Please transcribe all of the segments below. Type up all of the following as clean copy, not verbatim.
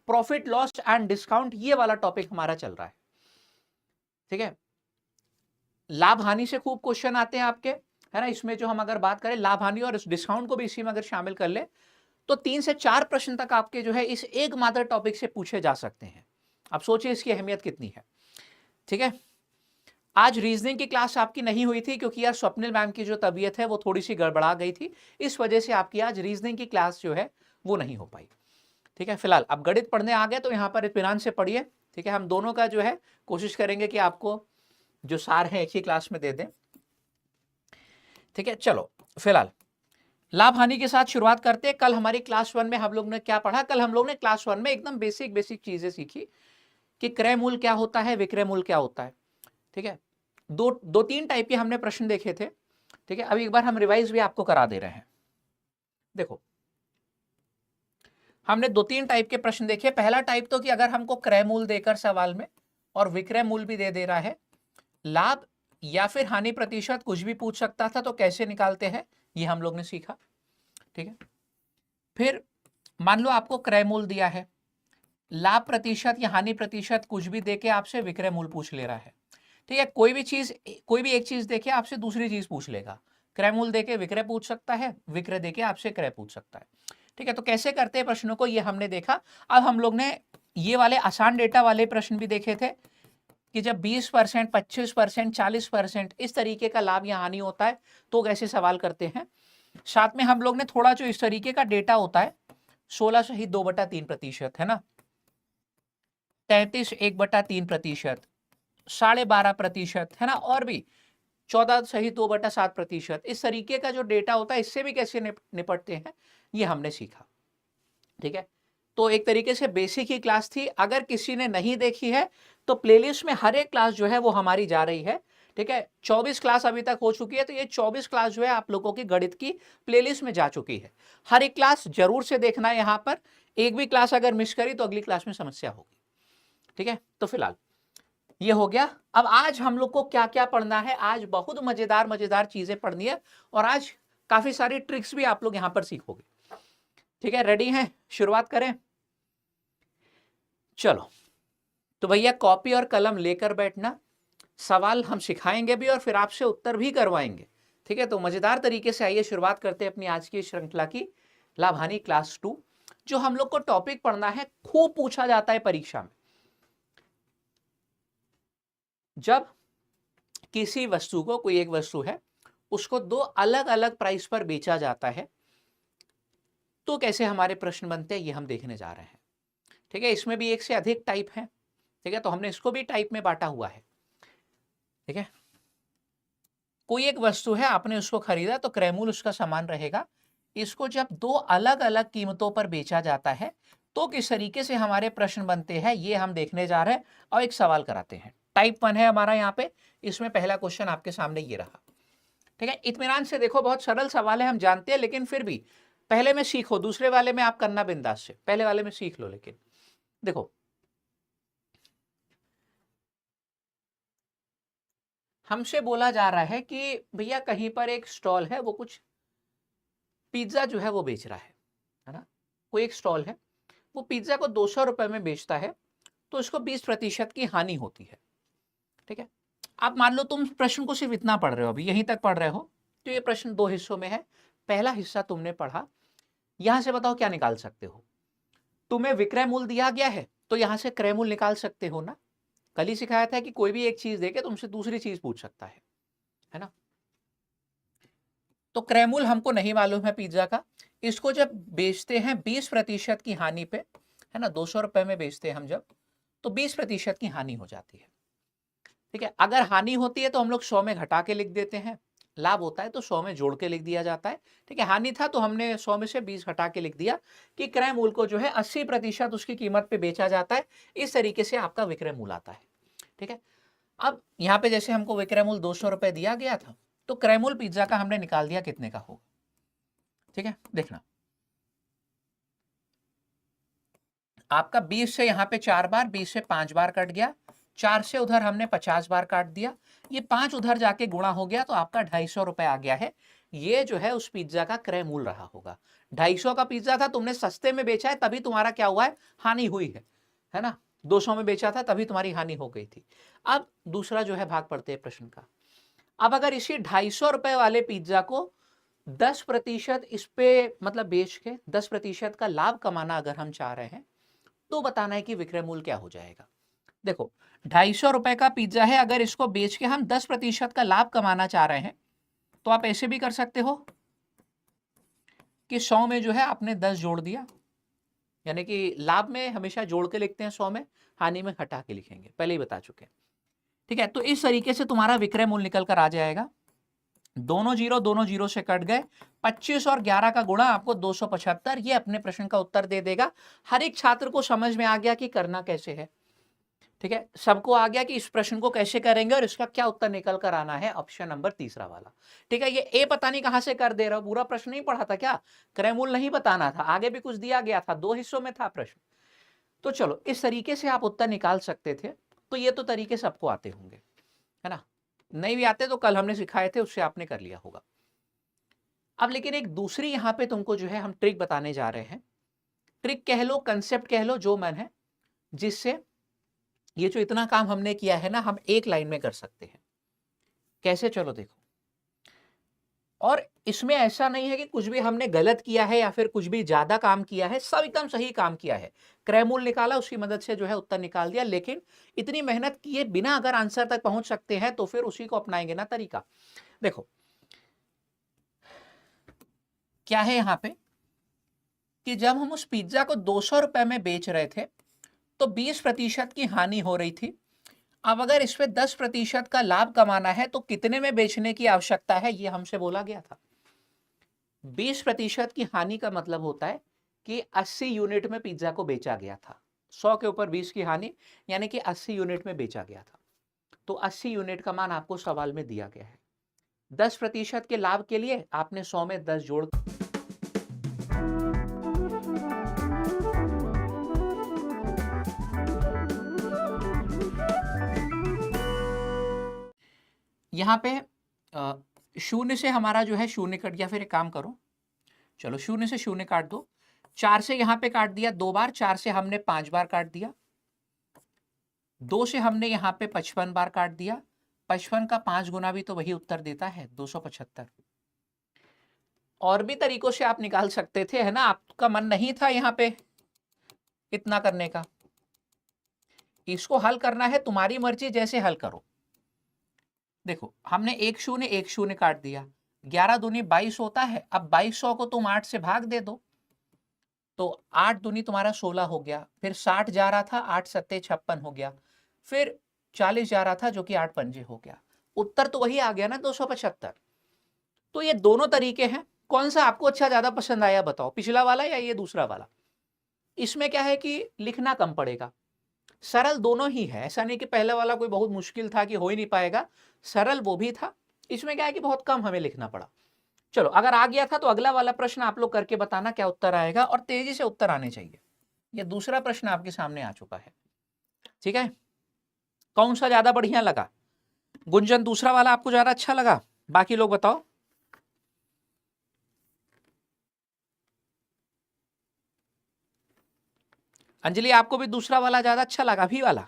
Profit loss and discount, ये वाला topic हमारा चल रहा है। ठीक है, लाभ हानि से खूब क्वेश्चन आते हैं आपके, है ना। इसमें जो हम अगर बात करें लाभ हानि और डिस्काउंट को भी इसी में अगर शामिल कर ले तो 3 से 4 प्रश्न तक आपके जो है इस एक मात्र टॉपिक से पूछे जा सकते हैं। अब सोचिए इसकी अहमियत कितनी है। ठीक है, आज रीजनिंग की क्लास आपकी नहीं हुई थी क्योंकि यार स्वप्निल मैम की जो तबीयत है वो थोड़ी सी गड़बड़ा गई थी, इस वजह से आपकी आज रीजनिंग की क्लास जो है वो नहीं हो पाई। ठीक है, फिलहाल अब गणित पढ़ने आ गए तो यहाँ पर इत्मीनान से पढ़िए। ठीक है, हम दोनों का जो है कोशिश करेंगे कि आपको जो सार है एक ही क्लास में दे दें। ठीक है, चलो फिलहाल लाभ हानि के साथ शुरुआत करते हैं। कल हमारी क्लास 1 में हम लोग ने क्या पढ़ा? कल हम लोग ने क्लास 1 में एकदम बेसिक चीजें सीखी कि क्रय मूल्य क्या होता है, विक्रय मूल्य क्या होता है। ठीक है, दो तीन टाइप के हमने प्रश्न देखे थे। ठीक है, अब एक बार हम रिवाइज भी आपको करा दे रहे हैं। देखो, हमने 2-3 टाइप के प्रश्न देखे। पहला टाइप तो कि अगर हमको क्रय मूल्य देकर सवाल में और विक्रय मूल्य भी दे रहा है, लाभ या फिर हानि प्रतिशत कुछ भी पूछ सकता था, तो कैसे निकालते हैं ये हम लोग ने सीखा। ठीक है, फिर मान लो आपको क्रय मूल्य दिया है, लाभ प्रतिशत या हानि प्रतिशत कुछ भी देके आपसे विक्रय मूल्य पूछ ले रहा है। ठीक है, कोई भी एक चीज देके आपसे दूसरी चीज पूछ लेगा। क्रय मूल्य देके विक्रय पूछ सकता है, विक्रय देके आपसे क्रय पूछ सकता है। ठीक है, तो कैसे करते हैं प्रश्नों को ये हमने देखा। अब हम लोग ने ये वाले आसान डेटा वाले प्रश्न भी देखे थे कि जब 20%, 25%, 40% इस तरीके का लाभ या हानि होता है तो कैसे सवाल करते हैं। साथ में हम लोग ने थोड़ा जो इस तरीके का डेटा होता है 16 सही 2/3% है ना, 33 1/3%, 12.5% है ना, और भी 14 सही 2/7%, इस तरीके का जो डेटा होता है इससे भी कैसे निपटते हैं ये हमने सीखा। ठीक है, तो एक तरीके से बेसिक ही क्लास थी। अगर किसी ने नहीं देखी है तो प्लेलिस्ट में हर एक क्लास जो है वो हमारी जा रही है। ठीक है, 24 क्लास अभी तक हो चुकी है, तो ये 24 क्लास जो है आप लोगों की गणित की प्लेलिस्ट में जा चुकी है। हर एक क्लास जरूर से देखना है। यहाँ पर एक भी क्लास अगर मिस करी तो अगली क्लास में समस्या होगी। ठीक है, तो फिलहाल ये हो गया। अब आज हम लोग को क्या क्या पढ़ना है? आज बहुत मजेदार मजेदार चीजें पढ़नी है और आज काफी सारी ट्रिक्स भी आप लोग यहां पर सीखोगे। ठीक है, रेडी हैं? शुरुआत करें? चलो, तो भैया कॉपी और कलम लेकर बैठना। सवाल हम सिखाएंगे भी और फिर आपसे उत्तर भी करवाएंगे। ठीक है, तो मजेदार तरीके से आइए शुरुआत करते हैं अपनी आज की श्रृंखला की, लाभ हानि क्लास 2। जो हम लोग को टॉपिक पढ़ना है, खूब पूछा जाता है परीक्षा में। जब किसी वस्तु को, कोई एक वस्तु है, उसको दो अलग अलग प्राइस पर बेचा जाता है तो कैसे हमारे प्रश्न बनते हैं ये हम देखने जा रहे हैं। ठीक है, इसमें भी एक से अधिक टाइप है। ठीक है, तो हमने इसको भी टाइप में बांटा हुआ है। ठीक है, कोई एक वस्तु है, आपने उसको खरीदा तो क्रय मूल्य उसका समान रहेगा। इसको जब दो अलग अलग कीमतों पर बेचा जाता है तो किस तरीके से हमारे प्रश्न बनते हैं ये हम देखने जा रहे हैं और एक सवाल कराते हैं। टाइप 1 है हमारा यहाँ पे। इसमें पहला क्वेश्चन आपके सामने ये रहा। ठीक है, इत्मीनान से देखो, बहुत सरल सवाल है हम जानते हैं, लेकिन फिर भी पहले में सीखो, दूसरे वाले में आप करना बिंदास से, पहले वाले में सीख लो। लेकिन देखो, हमसे बोला जा रहा है कि भैया कहीं पर एक स्टॉल है, वो कुछ पिज्जा जो है वो बेच रहा है ना। कोई एक स्टॉल है, वो पिज्जा को 200 रुपए में बेचता है, तो उसको 20% की हानि होती है। ठीक है, आप मान लो तुम प्रश्न को सिर्फ इतना पढ़ रहे हो, अभी यहीं तक पढ़ रहे हो, तो ये प्रश्न 2 हिस्सों में है। पहला हिस्सा तुमने पढ़ा, यहां से बताओ क्या निकाल सकते हो। तुम्हें विक्रय मूल्य दिया गया है तो यहां से क्रय मूल्य निकाल सकते हो ना। कल ही सिखाया था कि कोई भी एक चीज देके तुमसे दूसरी चीज पूछ सकता है ना। तो क्रय मूल्य हमको नहीं मालूम है पिज्जा का। इसको जब बेचते हैं 20% की हानि पे, है ना, 200 रुपए में बेचते हैं हम जब, तो 20% की हानि हो जाती है। ठीक है, अगर हानि होती है तो हम लोग 100 में घटा के लिख देते हैं, लाभ होता है तो 100 में जोड़ के लिख दिया जाता है। ठीक है, हानि था तो हमने 100 में से 20 घटा के लिख दिया कि क्रय मूल्य को जो है 80% उसकी कीमत पे बेचा जाता है। इस तरीके से आपका विक्रय मूल्य आता है। ठीक है, अब यहाँ पे जैसे हमको विक्रय मूल्य 200 रुपए दिया गया था, तो क्रय मूल्य पिज्जा का हमने निकाल दिया कितने का होगा। ठीक है, देखना, आपका 20 से यहाँ पे 4 बार, 20 से 5 बार कट गया, 4 से उधर हमने 50 बार काट दिया, ये 5 उधर जाके गुणा हो गया तो आपका 250 रुपए आ गया है। ये जो है उस पिज्जा का क्रय मूल्य रहा होगा। 250 का पिज्जा था, तुमने सस्ते में बेचा है, तभी तुम्हारा क्या हुआ है, हानि हुई है ना। 200 में बेचा था तभी तुम्हारी हानि हो गई थी। अब दूसरा जो है भाग पढ़ते हैं प्रश्न का। अब अगर इसी 250 रुपए वाले पिज्जा को 10% इस पे मतलब बेच के 10% का लाभ कमाना अगर हम चाह रहे हैं, तो बताना है कि विक्रय मूल्य क्या हो जाएगा। देखो 250 रुपए का पिज्जा है, अगर इसको बेच के हम 10% का लाभ कमाना चाह रहे हैं, तो आप ऐसे भी कर सकते हो कि 100 में जो है आपने 10 जोड़ दिया, यानी कि लाभ में हमेशा जोड़ के लिखते हैं 100 में, हानि में हटा के लिखेंगे, पहले ही बता चुके हैं। ठीक है, तो इस तरीके से तुम्हारा विक्रय मूल्य निकल कर आ जाएगा। दोनों जीरो से कट गए, 25 और 11 का गुणा आपको 275, ये अपने प्रश्न का उत्तर दे देगा। हर एक छात्र को समझ में आ गया कि करना कैसे है। ठीक है, सबको आ गया कि इस प्रश्न को कैसे करेंगे और इसका क्या उत्तर निकल कर आना है, ऑप्शन नंबर तीसरा वाला। ठीक है, ये ए पता नहीं कहां से कर दे रहा हूं, पूरा प्रश्न नहीं पढ़ा था क्या, क्रय मूल्य नहीं बताना था, आगे भी कुछ दिया गया था, 2 हिस्सों में था प्रश्न। तो चलो इस तरीके से आप उत्तर निकाल सकते थे। तो ये तो तरीके सबको आते होंगे, है ना। नहीं भी आते तो कल हमने सिखाए थे, उससे आपने कर लिया होगा। अब लेकिन एक दूसरी यहां पे तुमको जो है हम ट्रिक बताने जा रहे हैं। ट्रिक कह लो, कंसेप्ट कह लो, जो मन है, जिससे ये जो इतना काम हमने किया है ना, हम एक लाइन में कर सकते हैं। कैसे, चलो देखो। और इसमें ऐसा नहीं है कि कुछ भी हमने गलत किया है या फिर कुछ भी ज्यादा काम किया है, सब एकदम सही काम किया है। क्रय मूल्य निकाला, उसकी मदद से जो है उत्तर निकाल दिया, लेकिन इतनी मेहनत किए बिना अगर आंसर तक पहुंच सकते हैं तो फिर उसी को अपनाएंगे ना तरीका। देखो क्या है यहां पे कि जब हम उस पिज्जा को 200 रुपए में बेच रहे थे तो 20% की हानि हो रही थी। अब अगर इस पे 10% का लाभ कमाना है तो कितने में बेचने की आवश्यकता है, ये हमसे बोला गया था। 20% की हानि का मतलब होता है कि 80 यूनिट में पिज्जा को बेचा गया था। 100 के ऊपर 20 की हानि, यानी कि 80 यूनिट में बेचा गया था। तो 80 यूनिट का मान आपको सवाल में दिया गया है। 10% के लाभ के लिए आपने 100 में 10 जोड़, यहां पे शून्य से हमारा जो है शून्य कट गया। फिर एक काम करो, चलो शून्य से शून्य काट दो, 4 से यहां पे काट दिया 2 बार, 4 से हमने 5 बार काट दिया, 2 से हमने यहां पे 55 बार काट दिया। 55 का 5 गुना भी तो वही उत्तर देता है, 275। और भी तरीकों से आप निकाल सकते थे, है ना, आपका मन नहीं था यहां पे इतना करने का। इसको हल करना है तुम्हारी मर्जी, जैसे हल करो। देखो हमने 1 शून्य काट दिया, 11 दूनी 22 होता है। अब 2200 को तुम 8 से भाग दे दो, तो 8 दूनी तुम्हारा 16 हो गया। फिर 60 जा रहा था, 8 सत्ते 56 हो गया। फिर 40 जा रहा था, जो कि 8 पंजे हो गया। उत्तर तो वही आ गया ना, 275। तो ये दोनों तरीके हैं, कौन सा आपको अच्छा ज्यादा पसंद आया बताओ, पिछला वाला या ये दूसरा वाला। इसमें क्या है कि लिखना कम पड़ेगा, सरल दोनों ही है। ऐसा नहीं कि पहले वाला कोई बहुत मुश्किल था कि हो ही नहीं पाएगा, सरल वो भी था। इसमें क्या है कि बहुत कम हमें लिखना पड़ा। चलो अगर आ गया था तो अगला वाला प्रश्न आप लोग करके बताना क्या उत्तर आएगा, और तेजी से उत्तर आने चाहिए। ये दूसरा प्रश्न आपके सामने आ चुका है। ठीक है, कौन सा ज्यादा बढ़िया लगा? गुंजन दूसरा वाला आपको ज्यादा अच्छा लगा? बाकी लोग बताओ। अंजलि आपको भी दूसरा वाला ज्यादा अच्छा लगा, भी वाला?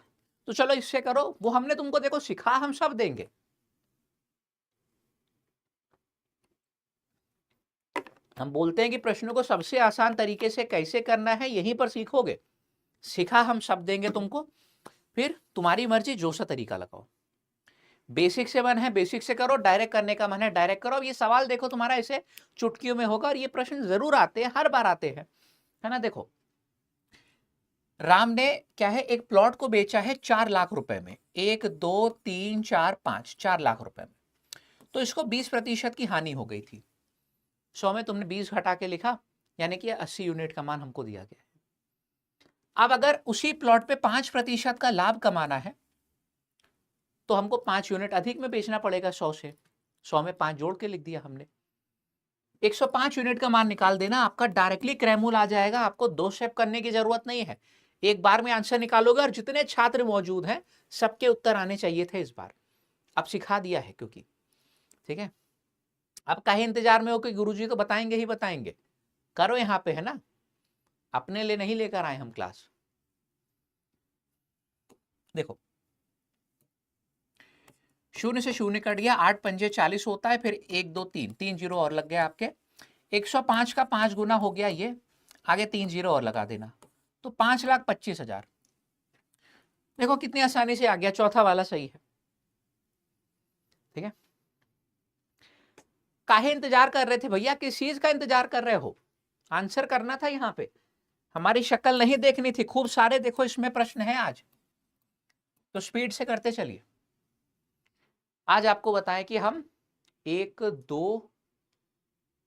तो चलो इससे करो, वो हमने तुमको देखो सिखा हम सब देंगे। हम बोलते हैं कि प्रश्नों को सबसे आसान तरीके से कैसे करना है यहीं पर सीखोगे। सिखा हम सब देंगे तुमको, फिर तुम्हारी मर्जी, जो सा तरीका लगाओ। बेसिक से मन है बेसिक से करो, डायरेक्ट करने का मन है डायरेक्ट करो। अब ये सवाल देखो तुम्हारा ऐसे चुटकियों में होगा, और ये प्रश्न जरूर आते हैं, हर बार आते हैं, है ना। देखो राम ने क्या है, एक प्लॉट को बेचा है 4 लाख रुपए में, 1 2 3 4 5, 4 लाख रुपए में। तो इसको 20% की हानि हो गई थी। 100 में तुमने 20 हटा के लिखा, यानी कि 80 यूनिट का मान हमको दिया गया है। अब अगर उसी प्लॉट पे 5% का लाभ कमाना है तो हमको 5 यूनिट अधिक में बेचना पड़ेगा 100 से। 100 में 5 जोड़ के लिख दिया हमने। 105 यूनिट का मान निकाल देना, आपका डायरेक्टली क्रय मूल्य आ जाएगा। आपको 2 स्टेप करने की जरूरत नहीं है, एक बार में आंसर निकालोगे। और जितने छात्र मौजूद हैं सबके उत्तर आने चाहिए थे इस बार, अब सिखा दिया है क्योंकि। ठीक है, अब काहे इंतजार में हो कि गुरुजी तो बताएंगे ही बताएंगे, करो यहाँ पे, है ना, अपने लिए नहीं लेकर आए हम क्लास। देखो 0 से 0 कट गया, 8 पंजे 40 होता है, फिर 1 2 3 3 जीरो और लग गया आपके, 105 का 5 गुना हो गया ये, आगे 3 जीरो और लगा देना, तो 5,25,000। देखो कितनी आसानी से आ गया, चौथा वाला सही है। ठीक है, काहे इंतजार कर रहे थे भैया, किस चीज का इंतजार कर रहे हो, आंसर करना था यहाँ पे, हमारी शक्ल नहीं देखनी थी। खूब सारे देखो इसमें प्रश्न है आज, तो स्पीड से करते चलिए। आज आपको बताएं कि हम 1 2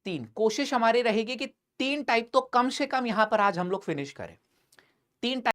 3, कोशिश हमारी रहेगी कि 3 टाइप तो कम से कम यहां पर आज हम लोग फिनिश करें। 3 टाइप